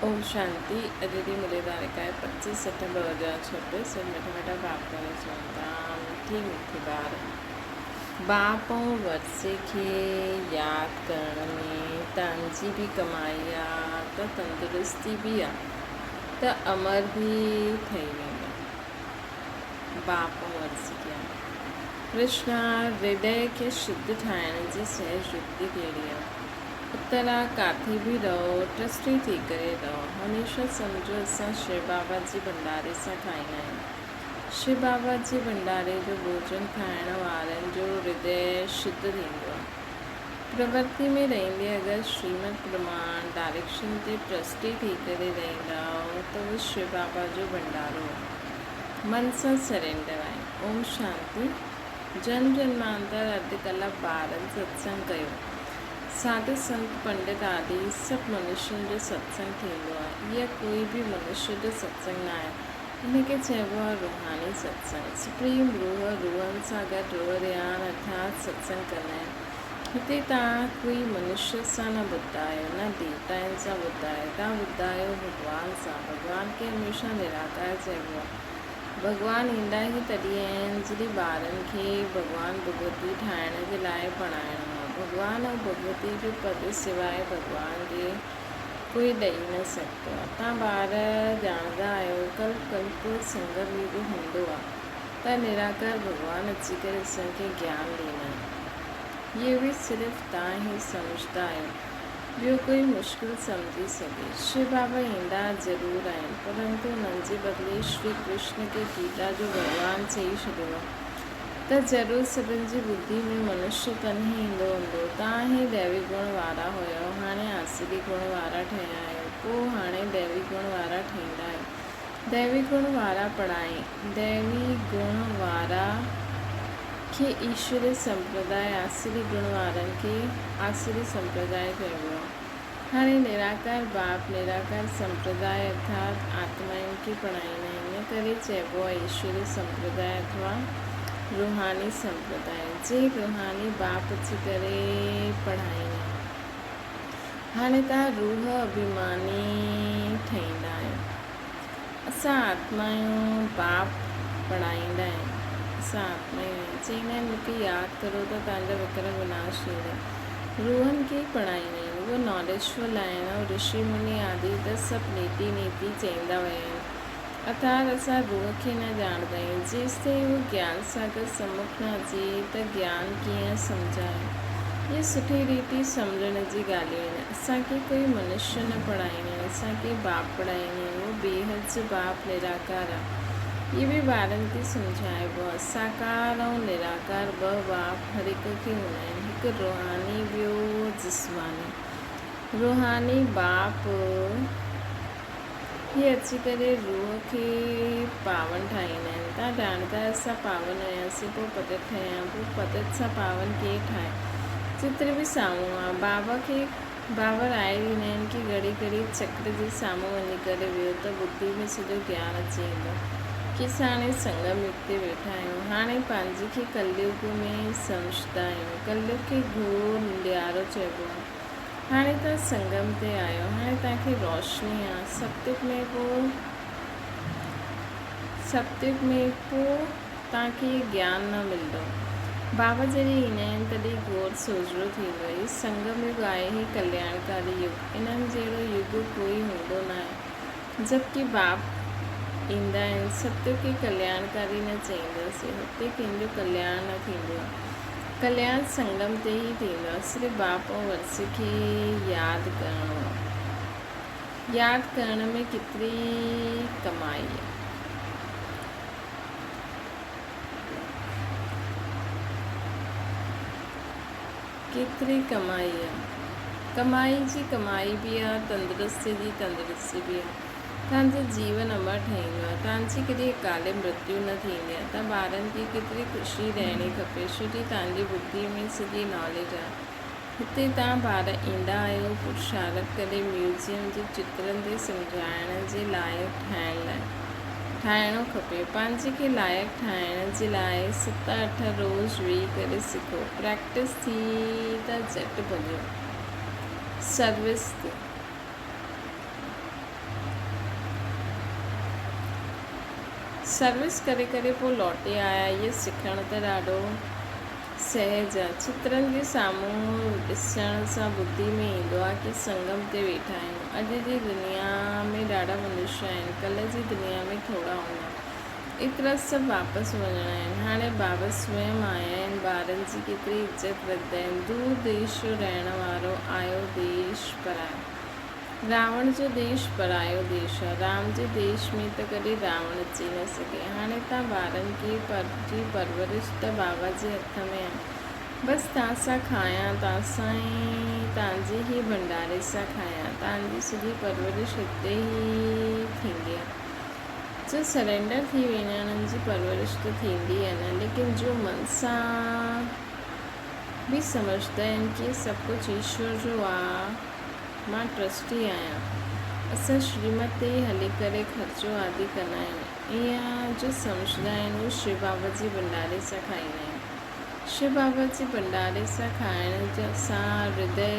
ओम शांति। अदिति मुलेदारिका है 25 सितंबर 2026। मीठा मीठा बाप का सुनता मीठी मीठी बार बापों वर्षे के याद करण में तांजी भी कमाया तो तंदुरुस्ती भी आ तो अमर भी थी वेंदा। बापों वर्षे के कृष्णा हृदय के शुद्ध ठाइण जी सहज युक्ति कहिड़ी आहे। उतरा काथे भी रहो, ट्रस्टी थी करे रहो। हमेशा समझो असां शिव बाबा जी भंडारे सां खाईंदा आहियूं। शिव बाबा जी भंडारे जो भोजन खाइण वारनि जो हृदय शुद्ध थींदो आहे। प्रवृत्ति में रहंदे अगरि श्रीमद प्रमाण डायरेक्शन ते ट्रस्टी थी करे रहंदा आहियो त उहो शिव बाबा जो भंडारो मन सां सरेंडर आहे। ओम शांति। जन्म जन्मांतर अधु कलाक ॿारनि सत्संग कयो। साधु संत पंडित आदि सभु मनुष्यनि जो सत्संग थींदो आहे। इहा कोई बि मनुष्य जो सत्संग न आहे। इनखे चइबो आहे रूहानी सत्संग। सुप्रीम रूह रूहनि सां गॾु रूह रियान अर्थात सत्संग कंदा आहिनि। हिते तव्हां कोई मनुष्य सां न ॿुधा आहियो, न देवताउनि सां ॿुधा आहियो, तव्हां ॿुधा आहियो भॻवान सां। भॻवान खे हमेशह निराकार चइबो आहे। भॻवानु ईंदा ई तॾहिं आहिनि जॾहिं ॿारनि खे भॻवानु भगवती ठाहिण जे लाइ पढ़ाइणो आहे। भगवान और भगवती जो पद सिवाय भगवान के कोई ॾेई न सघंदो आहे। तव्हां ॿार ॼाणंदा आहियो कल्प कल्प संगम युग हूंदो आहे त निराकार भगवान अची करे असांखे ज्ञान ॾींदा आहिनि। इहे बि सिर्फ़ु तव्हां ई सम्झंदा आहियो, ॿियो कोई मुश्किल सम्झी सघे। शिव बाबा ईंदा ज़रूरु आहिनि, परंतु उन्हनि जे बदिले श्री कृष्ण खे गीता जो भॻवानु चई छॾियो आहे त ज़रूरु सभिनि जी ॿुधी में मनुष्य तन ई ईंदो हूंदो। तव्हां ई दैवी गुण वारा हुयो, हाणे आसुरी गुण वारा ठहिया आहियो, पोइ हाणे दैवी गुण वारा ठहींदा आहियो। दैवी गुण वारा पढ़ाई दैवी गुण वारा खे ईश्वरी संप्रदाय, आसुरी गुण वारनि खे आसुरी संप्रदाय चइबो आहे। हाणे निराकार बाप निराकार संप्रदाय अर्थात आत्माउनि खे पढ़ाईंदा आहिनि। इन करे चइबो आहे ईश्वरी संप्रदाय अथवा रूहानी संप्रदाय। जे रूहानी बाप अची करे पढ़ाईंदा आहिनि। हाणे तव्हां रूह अभिमानी ठहींदा आहियो। असां आत्माऊं बाप पढ़ाईंदा आहिनि। असां आत्माऊं चईंदा आहिनि मूंखे यादि करो त तव्हांजा विक्रम विनाश थींदा। रूहनि खे पढ़ाईंदा आहिनि। उहे नॉलेजफुल आहिनि ऐं ऋषि मुनि आदि त सभु नीति नीति चईंदा विया आहिनि। अर्थात असां रूह खे न ॼाणंदा आहियूं। जेसि ताईं उहो ज्ञान सागर सम्मुख न अचे त ज्ञान कीअं सम्झाए। इहे सुठी रीति सम्झण जी ॻाल्हियूं आहिनि। असांखे कोई मनुष्य न पढ़ाईंदा आहिनि, असांखे बाप पढ़ाईंदा आहिनि। उहो बेहद जो बाप निराकार आहे। इहे बि ॿारनि खे सम्झाइबो आहे। साकार ऐं निराकार ॿ बाप हर हिक खे हूंदा आहिनि, हिकु रूहानी ॿियो जिस्मानी। रूहानी बाप हीअ अची करे रूह खे पावन ठाहींदा आहिनि। तव्हां ॼाणंदा असां पावन हुयासीं, पोइ पतित ठहिया, पोइ पतित सां पावन कीअं ठाहे। चित्र बि साम्हूं आहे। बाबा राय ॾींदा आहिनि कि घड़ी घड़ी चक्र जे साम्हूं वञी करे वियो त ॿुधी में सॼो ज्ञान अची वेंदो कि असां हाणे संगम युग ते वेठा आहियूं। हाणे पंहिंजे खे कलयुग में सम्झंदा आहियूं। कलयुग खे घोर निंडियारो चइबो आहे। हाणे तव्हां संगम ते आहियो, हाणे तव्हांखे रोशनी आहे। सतयुग में पोइ तव्हांखे ज्ञान न मिलंदो। बाबा जॾहिं ईंदा आहिनि तॾहिं घोर सोझिरो थींदो आहे। संगम युग आहे ई कल्याणकारी युग। इन्हनि जहिड़ो युग कोई हूंदो न आहे। जबकि बाप ईंदा आहिनि। सत्य खे कल्याणकारी न चईंदासीं, हुते कंहिंजो कल्याण न थींदो आहे। कल्याण संगम ते ई थींदो आहे। सिर्फ़ु बाप ऐं वर्षे खे यादि करिणो आहे। यादि करण में केतिरी कमाई आहे। केतिरी कमाई आहे। कमाई जी कमाई बि आहे, तंदुरुस्ती जी तंदुरुस्ती बि आहे। तव्हांजो जीवन अमर ठहींदो आहे। तव्हांजी कॾहिं अकाले मृत्यु न थींदी आहे। तव्हां ॿारनि खे केतिरी ख़ुशी ॾियणी खपे, छो कि तव्हांजी बुद्धि में सॼी नॉलेज आहे। हिते तव्हां ॿार ईंदा आहियो पुरुषार्थ करे म्यूज़ियम जे चित्रनि ते सम्झाइण जे लाइक़ु ठाहिणो खपे। पंहिंजे खे लाइक़ु ठाहिण जे लाइ 7-8 रोज़ वेही करे सिखो। प्रैक्टिस थी त झटि भॼो। सर्विस ते सर्विस करे करे पोइ लौटे आया। इहे सिखण त ॾाढो सहज आहे। चित्रनि जे साम्हूं ॾिसण सां ॿुधी में ईंदो आहे कि संगम ते वेठा आहियूं। अॼु जी दुनिया में ॾाढा मनुष्य आहिनि, कल्ह जी दुनिया में थोरा हूंदा। एतिरा सभु वापसि वञणा आहिनि। हाणे बाबा स्वयं आया आहिनि। ॿारनि जी केतिरी इज़त रखंदा आहिनि। दूर देश जो रहण वारो आयो देश परायो। रावण जो देश परायो देश आहे। राम जे देश में त कॾहिं रावण अची न सघे। हाणे तव्हां ॿारनि खे जी परवरिश त बाबा जे हथ में आहे। बसि तव्हां सां खायां, तव्हांजे ई भंडारे सां खायां। तव्हांजी सॼी परवरिश हिते ई थींदी आहे। जो सरेंडर थी वेंदा आहिनि उन्हनि जी परवरिश त थींदी आहे न, लेकिन जो मन सां बि सम्झंदा आहिनि कि सभु कुझु ईश्वर जो आहे, मां ट्रस्टी आहियां, असां श्रीमत ते हली करे ख़र्चो आदि कंदा आहियूं, ईअं जो सम्झंदा आहिनि उहे शिव बाबा जी भंडारे सां खाईंदा आहिनि। शिव बाबा जे भंडारे सां खाइण सां हृदय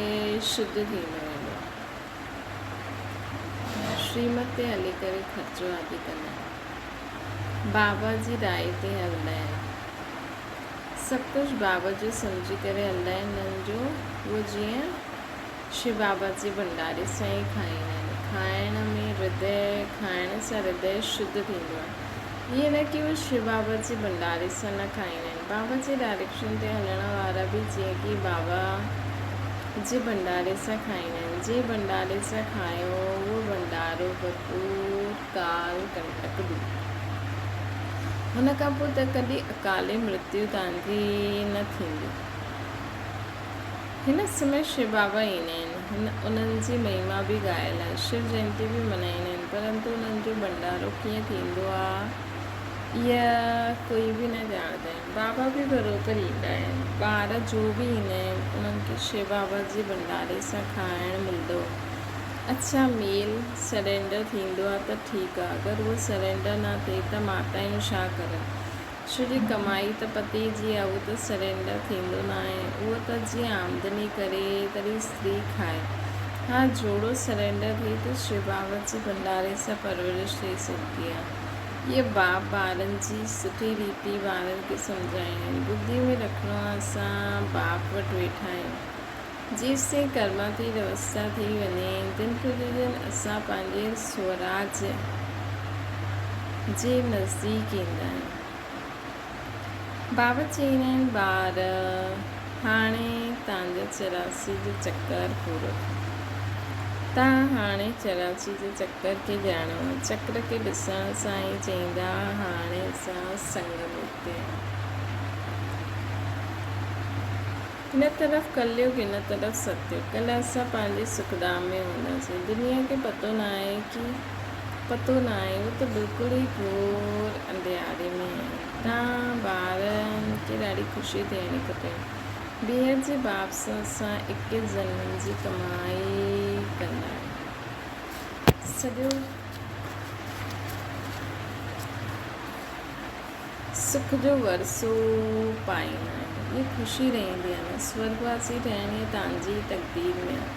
शुद्ध थींदो वेंदो आहे। श्रीमत ते हली करे ख़र्चो आदि कंदा आहिनि, बाबा जी राय ते हलंदा आहिनि, सभु कुझु बाबा जो सम्झी करे हलंदा आहिनि। हुननि जो उहो जीअं शिव बाबा जे भंडारे सां ई खाईंदा आहिनि। खाइण सां हृदय शुद्ध थींदो आहे। ईअं न कि उहे शिव बाबा जे भंडारे सां न खाईंदा आहिनि। बाबा जे डायरेक्शन ते हलण वारा बि जीअं कि बाबा जे भंडारे सां खाईंदा आहिनि। जे भंडारे सां खायो उहो भंडारो भरपूर काल कंटक दूर। हुन खां पोइ त कॾहिं अकाले मृत्यु तव्हांजी न थींदी। हिन समय शिव बाबा ईंदा आहिनि। उन्हनि जी महिमा बि ॻायल आहे। शिव जयंती बि मल्हाईंदा आहिनि, परंतु उन्हनि जो भंडारो कीअं थींदो आहे इहा कोई बि न ॼाणंदा आहिनि। बाबा बि बराबरि ईंदा आहिनि। ॿार जो बि ईंदा आहिनि उन्हनि खे शिव बाबा जे भंडारे सां खाइणु मिलंदो। अच्छा, मेल सरेंडर थींदो आहे त ठीकु आहे, अगरि उहो सरेंडर न थिए त माताऊं छा करनि? छो जी कमाई त पति जी आहे, उहो त सरेंडर थींदो न आहे। उहो त जीअं आमदनी करे तॾहिं स्त्री खाए। हा, जोड़ो सरेंडर थिए त शिव बाबा जे भंडारे सां परवरिश थी सघंदी आहे। इहे बाप ॿारनि जी सुठी रीति ॿारनि खे सम्झाईंदा आहिनि। ॿुधी में रखिणो आहे, असां बाप वटि वेठा आहियूं। जेसिताईं कर्मा जी व्यवस्था थी वञे, दिन प्रतिदिन असां पंहिंजे स्वराज जे नज़दीक ईंदा आहियूं। बाबा चईंदा आहिनि, ॿार हाणे तव्हांजा 84 जो चकर पूरो थियो। तव्हां हाणे 84 जे चकर खे ॼाणो। चक्र खे ॾिसण सां ई चईंदा हाणे असां संगम ते आहियूं। हिन तरफ़ कलयुग, हिन तरफ़ सतयुग। कल्ह असां पंहिंजे सुखधाम में हूंदासीं। दुनिया खे पतो न आहे, उहो त बिल्कुलु ई घोर अंधियारे में आहे। तव्हां ॿारनि खे ॾाढी ख़ुशी थियणी खपे। ॿीहर जे बाप सां असां 21 जन्मनि जी कमाई कंदा आहियूं। सॼो सुख जो वरसो पाईंदा आहियूं। ये ख़ुशी रहंदी आहे न। स्वर्गवासी ठहण इहा तव्हांजी तक़दीर में आहे।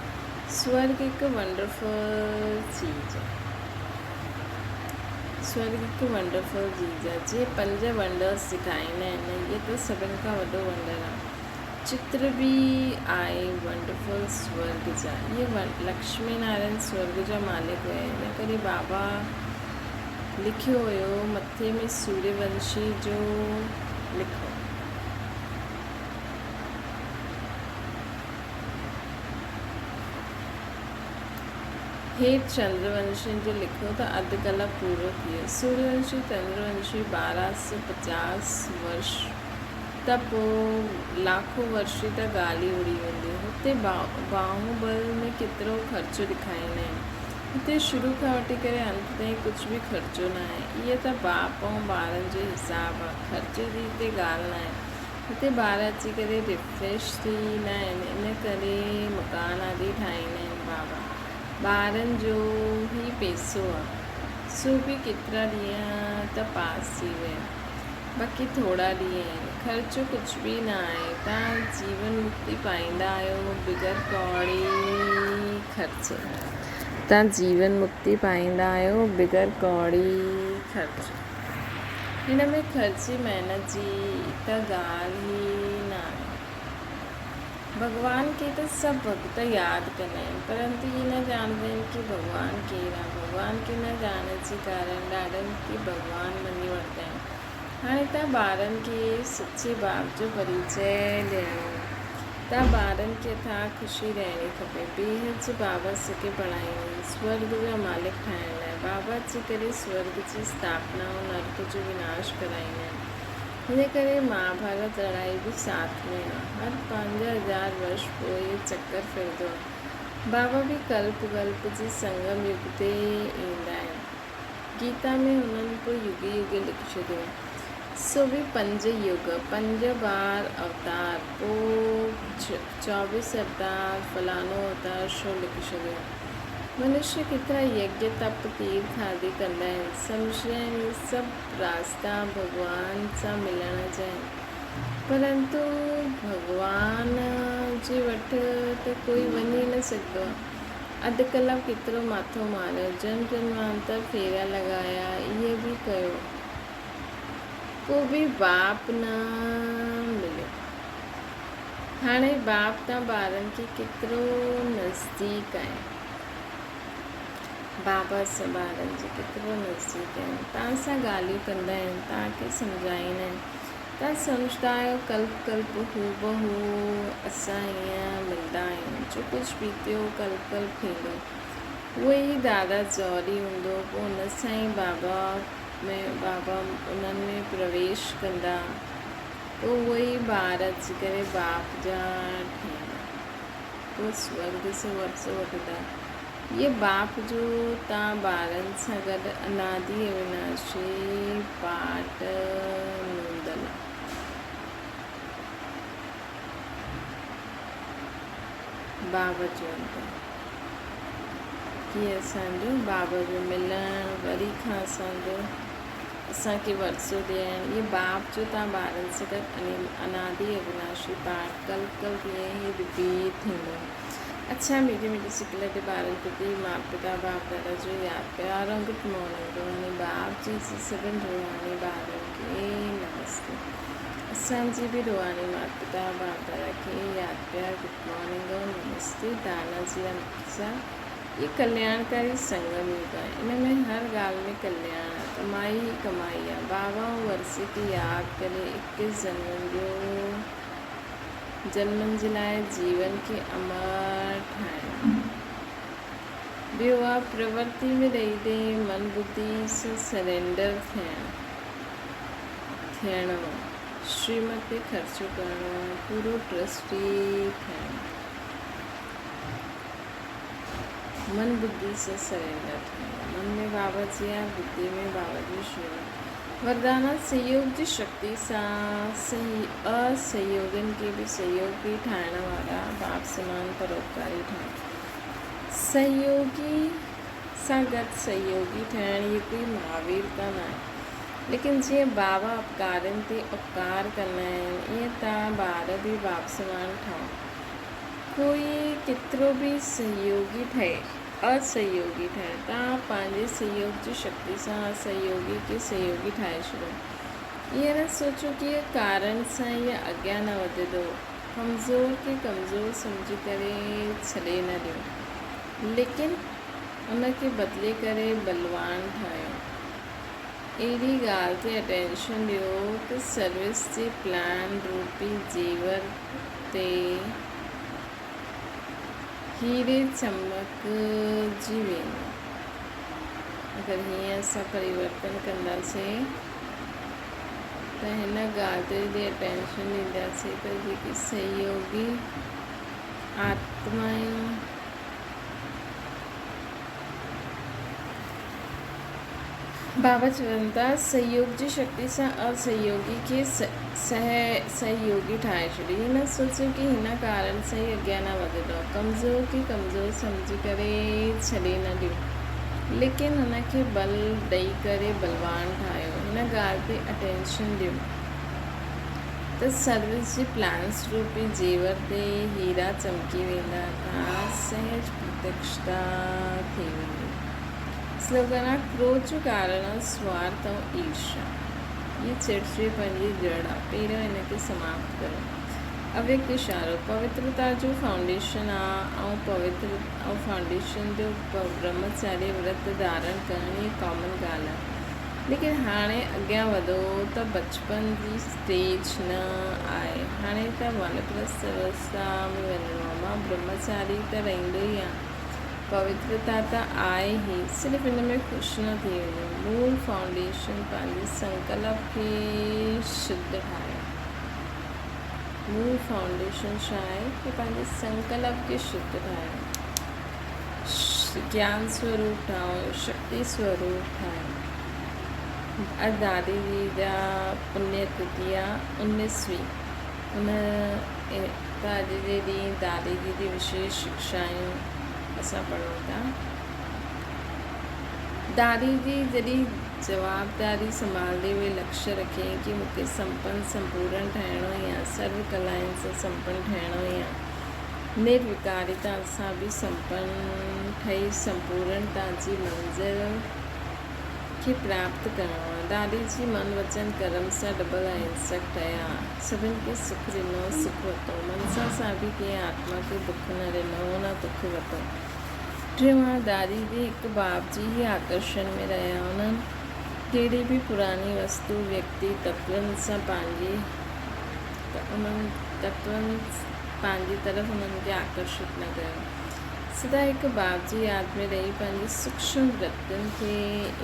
स्वर्ग हिकु वंडरफुल चीज़ आहे। स्वर्ग हिकु वंडरफुल चीज़ आहे। जे 5 वंडर्स सेखारींदा आहिनि, इहे त सभिनि खां वॾो वंडर आहे। चित्र बि आहे वंडरफुल स्वर्ग जा। इहे लक्ष्मी नारायण स्वर्ग जा मालिक हुया। इन करे बाबा लिखियो हुयो मथे में सूर्यवंशी जो लिखो। हेठि चंद्रवंशी जो लिखो त अधु कलाक पूरो थी वियो। सूर्यवंशी चंद्रवंशी 1250 वर्ष त पोइ लाखों वर्ष त ॻाल्हि ई उड़ी वेंदी। हुते बाहुबल में केतिरो ख़र्चो ॾेखारींदा आहिनि। हिते शुरू खां वठी करे अंत ताईं कुझु बि ख़र्चो न आहे। इहे त बाप ऐं ॿारनि जो हिसाबु आहे। ख़र्चे जी हिते ॻाल्हि न आहे। हिते ॿार अची करे रिफ्रेश थींदा आहिनि, इन करे मकान आदि ठाहींदा आहिनि बाबा। ॿारनि जो ई पैसो आहे। सो बि केतिरा ॾींहं त पास थी विया, बाक़ी थोरा ॾींहं आहिनि। ख़र्चो कुझु बि न आहे। तव्हां जीवन मुक्ति पाईंदा आहियो बिगर कौड़ी ख़र्च। तव्हां जीवन मुक्ति पाईंदा आहियो बिगर कौड़ी ख़र्च। हिन में ख़र्ची महिनत जी त ॻाल्हि ई न आहे। भॻवान खे त सभु भॻत यादि कंदा आहिनि, परंतु इहे न ॼाणंदा आहिनि कि भॻवानु केरु आहे। भॻवान खे न ॼाणण जे कारण ॾाढनि खे भॻवानु मञी वठंदा आहिनि। हाणे तव्हां ॿारनि खे सचे बाप जो परिचय ॾियणो, तव्हां ॿारनि खे अथाह ख़ुशी ॾियणी खपे। बेहद जे बाबा सके पढ़ाईंदा, स्वर्ग जा मालिक ठाहिण लाइ बाबा अची करे स्वर्ग जी स्थापना ऐं नर्क जो विनाश कराईंदा आहिनि। हिन करे महाभारत लड़ाई बि साथ में आहे। हर 5000 वर्ष पोइ इहो चक्कर फिरंदो आहे। बाबा बि कल्प जी संगम युग ते ईंदा आहिनि। गीता में हुननि पोइ युग युग लिखी छॾियो, सो बि 5 युग, 5 बार अवतार, पोइ 24 अवतार, फलानो अवतार शो लिखी छॾियो। मनुष्य केतिरा यज्ञ तप तीर्थ आदि कंदा आहिनि, सम्झंदा आहिनि इहे सभु रास्ता भॻवान सां मिलण जा आहिनि, परंतु भॻवान जे वटि त कोई वञी न सघंदो आहे। अधु कलाक केतिरो माथो मारियो, जन्मांतर फेरा लॻाया, इहे बि कयो, को बि बाप न मिलियो। हाणे बाप तव्हां ॿारनि खे केतिरो नज़दीक आहे, बाबा सां ॿारनि जे केतिरो नज़दीक आहिनि, तव्हां सां ॻाल्हियूं कंदा आहिनि, तव्हांखे सम्झाईंदा आहिनि, तव्हां सम्झंदा आहियो कल्प हूबहू असां हीअं मिलंदा आहियूं। जो कुझु बि थियो कल्प थींदो, उहो ई दादा जौहरी हूंदो, पोइ हुन सां ई बाबा उन्हनि में प्रवेश कंदा, पोइ उहो ई ॿार अची करे बाप जा ठहंदा, पोइ स्वर्ग से वर्सो वठंदा। ये बाप जो तव्हां ॿारनि सां गॾु अनादि अविनाशी पाठ नूंदल। बाबा चवनि था कि असांजो बाबा जो मिलणु वरी खां असांखे वर्सो ॾियणु, इहे बाप जो तव्हां ॿारनि सां गॾु अनादि अविनाशी पाठ कल्प ईअं ई रिपीट थींदो। अच्छा मीठे सिकल के ॿारनि प्रति माता पिता बाप दादा जो यादि प्यार ऐं गुड मॉर्निंग। रूहानी बाप जी सभिनि रूहानी ॿारनि खे नमस्ते। असांजी बि रूहानी माता पिता बाप दादा खे यादि प्यार गुड मॉर्निंग ऐं नमस्ते। दाना जी सां ये कल्याणकारी संगम युग आहे, इन में हर ॻाल्हि में कल्याण आहे, कमाई ई कमाई आहे। बाबा ऐं वर्से खे यादि करे 21 जन्मनि जे लाइ जीवन खे अमर ठाहिणु। ॿियो आहे प्रवृत्ति में रही मन बुद्धि सां सरेंडर थियणो, श्रीमत ते ख़र्चो करणो, पूरो ट्रस्टी थियणो। मन बुद्धि से सरेंडर थियणो, मन में बाबा जी आहे, बुद्धि में बाबा जी श्रीमत। वरदाना सहयोग जी शक्ति सां असहयोगनि खे बि सहयोगी ठाहिण वारा बाप समान परोपकारी ठाहिनि। सहयोगी सां गॾु सहयोगी ठहिण इहो कोई महावीरता न आहे, लेकिन जीअं बाबा उपकारनि ते उपकार कंदा आहिनि, ईअं तव्हां ॿार बि बाप समान ठहो। कोई केतिरो बि सहयोगी ठहे, असहयोगी ठहे, तव्हां पंहिंजे सहयोग जी शक्ति सां असहयोगी खे सहयोगी ठाहे छॾियो। ईअं न सोचो कि इहे कारण सां इहे अॻियां न वधंदो। कमज़ोर खे कमज़ोर सम्झी करे छॾे न ॾियो, लेकिन उनखे बदिले करे बलवान ठाहियो। अहिड़ी ॻाल्हि ते अटेंशन ॾियो कि सर्विस जे प्लान रूपी जेवर ते हीरे चमकजी वेंदो। अगरि हीअं असां परिवर्तन कंदासीं त हिन ॻाल्हि ते अटेंशन ॾींदासीं त जेकी सहयोगी आत्मायूं बाबा चवनि था सहयोग जी शक्ति सां असहयोगी खे सहयोगी ठाहे छॾियो। हीअ न सोचियो कि हिन कारण सां ई अॻियां न वधंदो। कमज़ोर खे कमज़ोर सम्झी करे छॾे न ॾियो, लेकिन हुनखे बल ॾेई करे बलवान ठाहियो। हिन ॻाल्हि ते अटेंशन ॾियो त सर्विस जे प्लान्स रूपी जेवर ते हीरा चमकी वेंदा, तव्हां सहज प्रत्यक्षता थी वेंदी। स्लोगन आहे क्रोध जो कारण स्वार्थ ऐं ईर्ष्या। ये चिड़चिड़ेपन जी जड़ आहे, पहिरियों हिनखे समाप्त करो। अव्यक्त इशारो, पवित्रता जो फाउंडेशन आहे ऐं फाउंडेशन जो ब्रह्मचारी व्रत धारण करण ई कॉमन ॻाल्हि आहे। लेकिन हाणे अॻियां वधो त बचपन जी स्टेज न आहे, हाणे त वानप्रस्थ अवस्था में वञिणो आहे। मां ब्रह्मचारी त रहंदो ई आहे, पवित्रता त आहे ई, सिर्फ़ु हिन में ख़ुशि न थी वञो। मूल फाउंडेशन पंहिंजे संकल्प खे शुद्ध ठाहियो। मूल फाउंडेशन छा आहे कि पंहिंजे संकल्प खे शुद्ध ठाहियो, ज्ञान स्वरूप ठाहियो, शक्ति स्वरूप ठाहियो। दादी जी जा पुण्यतिथि आहे 19वीं, उन त अॼु जे ॾींहुं दादी जी जी विशेष शिक्षाऊं असां पढ़ूं था। दादी जी जॾहिं जवाबदारी संभालंदे हुए लक्ष्य रखे कि मूंखे संपन्न संपूर्ण ठहिणो ई आहे, सर्व कलाउनि सां संपन्न ठहिणो ई आहे, निर्विकारिता सां बि संपन्न ठही संपूर्णता जी मंज़िल खे प्राप्त करणो आहे। दादी जी मन वचन कर्म सां डबल अहिंसक ठहिया, सभिनि खे सुख ॾिनो, सुख वरितो, मनसा सां बि कंहिं आत्मा खे दुख न ॾिनो, न दुख वरितो। टियों, दादी जी हिकु बाप जी ही आकर्षण में रहिया, उन्हनि कहिड़ी बि पुरानी वस्तु व्यक्ति तत्वनि सां पंहिंजी तरफ़ उन्हनि खे आकर्षित न कयो। सदा हिकु बाप जी यादि में रही पंहिंजी सूक्ष्म वृत्तियुनि खे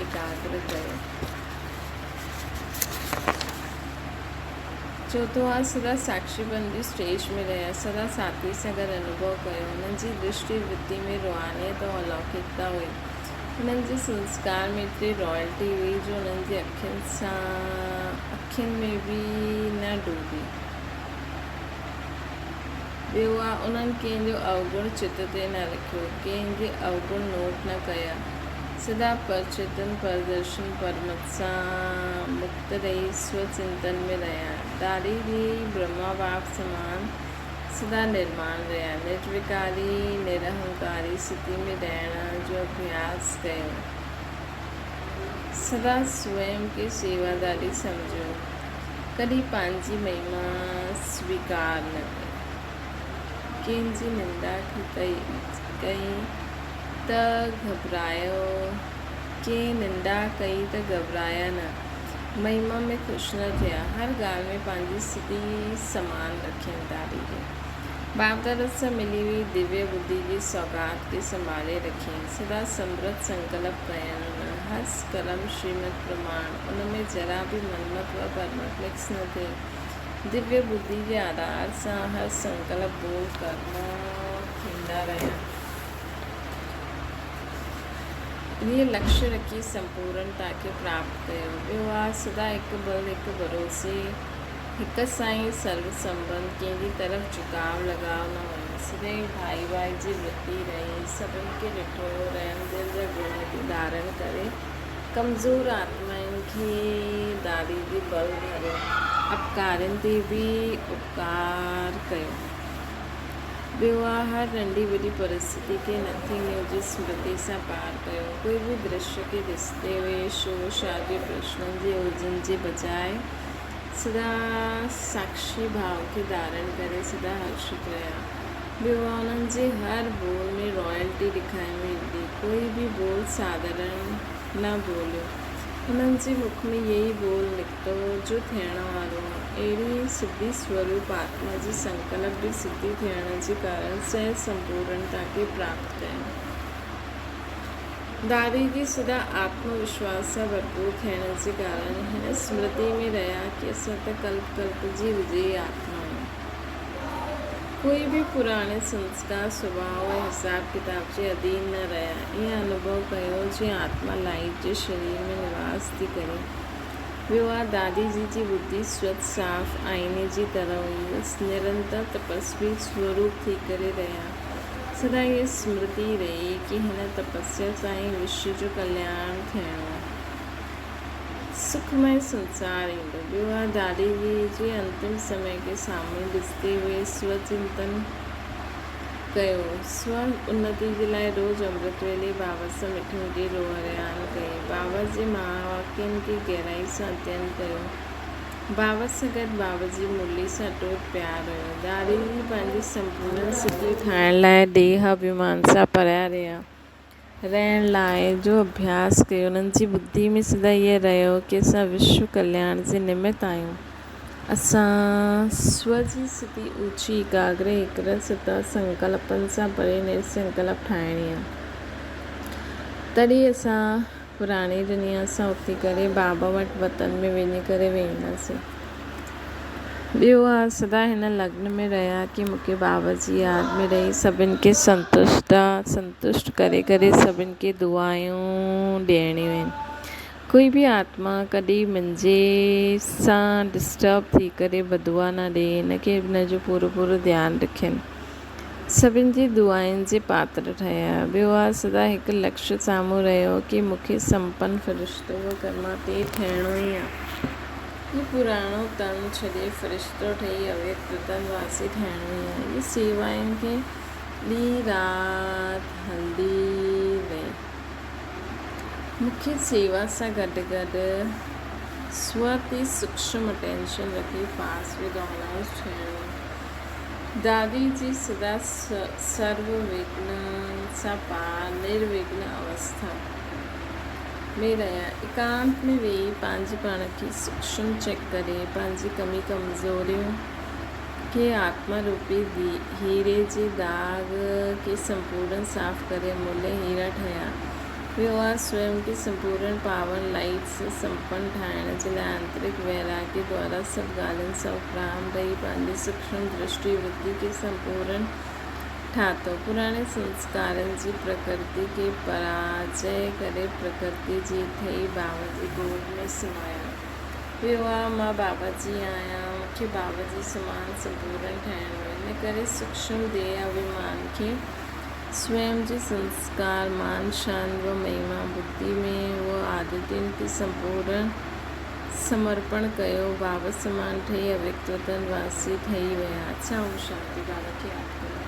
एकाग्र कयो। चौथों आहे सदा साक्षीपन जी स्टेज में रहिया, सदा साथी सां गॾु अनुभव कयो। हुननि जी दृष्टि वृत्ति में रुहानियत और अलौकिकता हुई। हुननि जे संस्कार में एतिरी रॉयल्टी हुई जो हुननि जी अखियुनि में बि न डूबी। ॿियो आहे उन्हनि कंहिंजो अवगुण चित ते न रखियो, कंहिंजे अवगुण नोट न कया, सदा परचेतन परदर्शन परमत सां मुक्त रही स्वचिंतन में रहिया। दादी जी ब्रह्मा बाप समान सदा निर्माण रहिया, निर्विकारी निरहंकारी स्थिति में रहण जो अभ्यास कयो। सदा स्वयं के सेवादारी समझो, कॾहिं पंहिंजी महिमा स्वीकार न कयो। कंहिंजी निंदा कई त घबरायो, कंहिं निंदा कई त घबराया न, महिमा में ख़ुशि न थिया, हर ॻाल्हि में पंहिंजी स्थिति समान रखियनि। दादी जी बाप दादा सां मिली हुई दिव्य बुद्धि जी सौगात खे संभाले रखियनि, सदा समृद्ध संकल्प कयनि, हस कर्म श्रीमद प्रमाण, उनमें जरा भी मनमत व परमत मिक्स न थे। दिव्य बुद्धि के आधार सां हर संकल्प बोल कर्म थींदा रहिया। ये लक्ष्य रखी संपूर्णता खे प्राप्त कयो। ॿियो आहे सदा हिकु बल हिकु भरोसे, हिक सां ई सर्व संबंध, कंहिंजी तरफ़ झुकाव लगाव न वञे, सदैव भाई भाई जी वृत्ति रही, सभिनि खे ॾिठो रहनि, दिलि जा गुण खे धारण करे कमज़ोर आत्माउनि खे दादी जी बल भरियो, अपकारनि ते बि उपकार कयो। ॿियो आहे हर नंढी वॾी परिस्थिति खे नथिंग न्यू जी स्मृति सां पार कयो। कोई बि दृश्य खे ॾिसंदे हुए शोर आदि प्रश्ननि जे उलझन जे बजाय सदा साक्षी भाव खे धारण करे सदा हर्षित रहिया। ॿियो आहे उन्हनि जे हर बोल में रॉयल्टी ॾेखारी वेंदी, कोई बि बोल साधारण न बोलियो, हुननि जे मुख में यही बोल निकितो जो थियण वारो आहे। अहिड़ी सिद्धि स्वरूप आत्मा जी संकल्प भी सिद्धि थियण जे कारण सहज संपूर्णता खे प्राप्त कयो। दादी जी सदा आत्मविश्वास सां भरपूर थियण जे कारण हिन स्मृति में रहिया कि असां त कल्प कल्प जी विजयी आत्मा आहियूं। कोई भी पुराणे संस्कार स्वभाव ऐं हिसाब किताब जे अधीन न रहिया, ईअं अनुभव कयो जीअं आत्मा लाइट जे शरीर में निवास थी करे। ॿियो आहे दादी जी जी बुद्धि स्वच्छ साफ़ आईने जी तरह हुई, निरंतर तपस्वी स्वरूप थी करे रहिया। सदा ये स्मृति रही कि हिन तपस्या सां ई विश्व जो कल्याण थियणो आहे, सुखमय संसार ईंदो। ॿियो आहे दादी जी जे अंतिम समय के साम्हूं ॾिसंदे हुए स्वचिंतन कयो, स्व उन्नति जे लाइ रोज़ अमृत वेले बाबा सां मिठी मिठी रोहरियान कई, बाबा जे महावाक्यनि खे गहराई सां अध्ययन कयो, बाबा सां गॾु बाबा जी मुरली सां अटूट प्यारु हुयो। दादी जी पंहिंजी संपूर्ण सिद्धि ठाहिण लाइ देह अभिमान सां परियां रहण लाइ जो अभ्यास कयो। उन्हनि जी बुद्धि में सदा इहो रहियो कि असां विश्व कल्याण जे निमित्त आहियूं। असां स्व जी स्थिति ऊची एकाग्र एकरस सतह संकल्पनि सां परे निसंकल्प ठाहिणी आहे। तॾहिं असां पुराणी दुनिया सां उथी करे बाबा वटि वतन में वञी करे वेंदासीं। ॿियो आहे सदा हिन लग्न में रहिया कि मूंखे बाबा जी यादि में रही सभिनि खे संतुष्ट करे करे सभिनि खे दुआयूं ॾियणियूं आहिनि। कोई बि आत्मा कॾहिं मुंहिंजे सां डिस्टर्ब थी करे बदुआ न ॾिए, हिनखे हिन जो पूरो ध्यानु रखनि, सभिनि जी दुआयुनि जे पात्र ठहिया। ॿियो आहे सदा हिकु लक्ष्य साम्हूं रहियो कि मूंखे संपन्न फ़रिश्तो कर्मा ते ठहिणो ई आहे। ये पुराणो तन छॾे फ़रिश्तो ठही अव्यक्त तन वासी ठहिणो ई आहे। ये सेवाउनि खे ॾींहुं राति हलंदी रहे। मूंखे सेवा सां गॾु गॾु स्व ते सूक्ष्म अटेंशन रखी फास्ट विद ऑनर्स ठहिणो। दादी जी सदा सर्व विघ्न सां पार निर्विघ्न अवस्था में रहिया। एकांत में वेही पंहिंजे पाण खे सूक्ष्म चेक करे पंहिंजी कमी कमज़ोरियूं खे आत्मा रूपी हीरे जे दाग खे संपूर्ण साफ़ करे अमूल्य हीरा ठहिया। ॿियो आहे स्वयं खे संपूर्ण पावन लाइट सां संपन्न ठाहिण जे लाइ आंतरिक वैराग्य द्वारा सभु ॻाल्हियुनि सां उपराम रही पंहिंजी सूक्ष्म दृष्टि वृत्ति खे संपूर्ण ठातो। पुराणे संस्कारनि जी प्रकृति खे पराजय करे प्रकृति जी ठही बाबा जी गोद में समाया। ॿियो आहे मां बाबा जी आहियां, मूंखे बाबा जी समान संपूर्ण ठहिणो आहे। इन करे सूक्ष्म देह अभिमान खे स्वयं जे संस्कार मान शान व महिमा बुद्धि में वो आदतुनि खे संपूर्ण समर्पण कयो। बाबा समान ठही अव्यक्त वतन वासी ठही विया। अच्छा, ओम शांति। बाबा खे यादि कयो।